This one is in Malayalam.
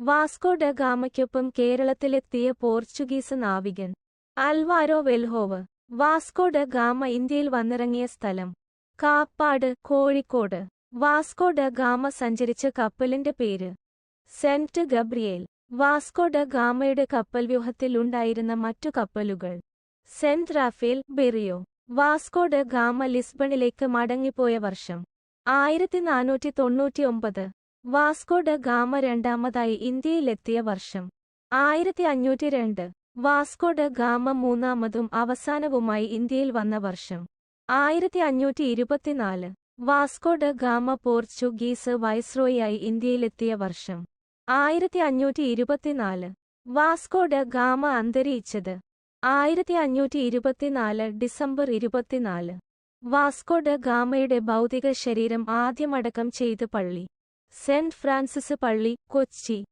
വാസ്കോ ഡ ഗാമയ്ക്കൊപ്പം കേരളത്തിലെത്തിയ പോർച്ചുഗീസ് നാവികൻ Alvaro Velho. Vasco da Gama ഇന്ത്യയിൽ വന്നിറങ്ങിയ സ്ഥലം Kappad, Kozhikode. Vasco da Gama സഞ്ചരിച്ച കപ്പലിന്റെ പേര് സെന്റ് ഗബ്രിയേൽ. വാസ്കോ ഡ ഗാമയുടെ കപ്പൽവ്യൂഹത്തിൽ ഉണ്ടായിരുന്ന മറ്റു കപ്പലുകൾ Saint Raphael, Berrio. Vasco da Gama ലിസ്ബണിലേക്ക് മടങ്ങിപ്പോയ വർഷം 1499. വാസ്കോ ഡ ഗാമ രണ്ടാമതായി ഇന്ത്യയിലെത്തിയ വർഷം 1502. വാസ്കോ ഡ ഗാമ മൂന്നാമതും അവസാനവുമായി ഇന്ത്യയിൽ വന്ന വർഷം 1524. വാസ്കോ ഡ ഗാമ പോർച്ചുഗീസ് വൈസ്രോയിയായി ഇന്ത്യയിലെത്തിയ വർഷം 1524. വാസ്കോ ഡ ഗാമ അന്തരിച്ചത് 1524 ഡിസംബർ 24. വാസ്കോ ഡ ഗാമയുടെ ഭൗതിക ശരീരം ആദ്യമടക്കം ചെയ്ത് പള്ളി സെന്റ് ഫ്രാൻസിസ് പള്ളി, കൊച്ചി.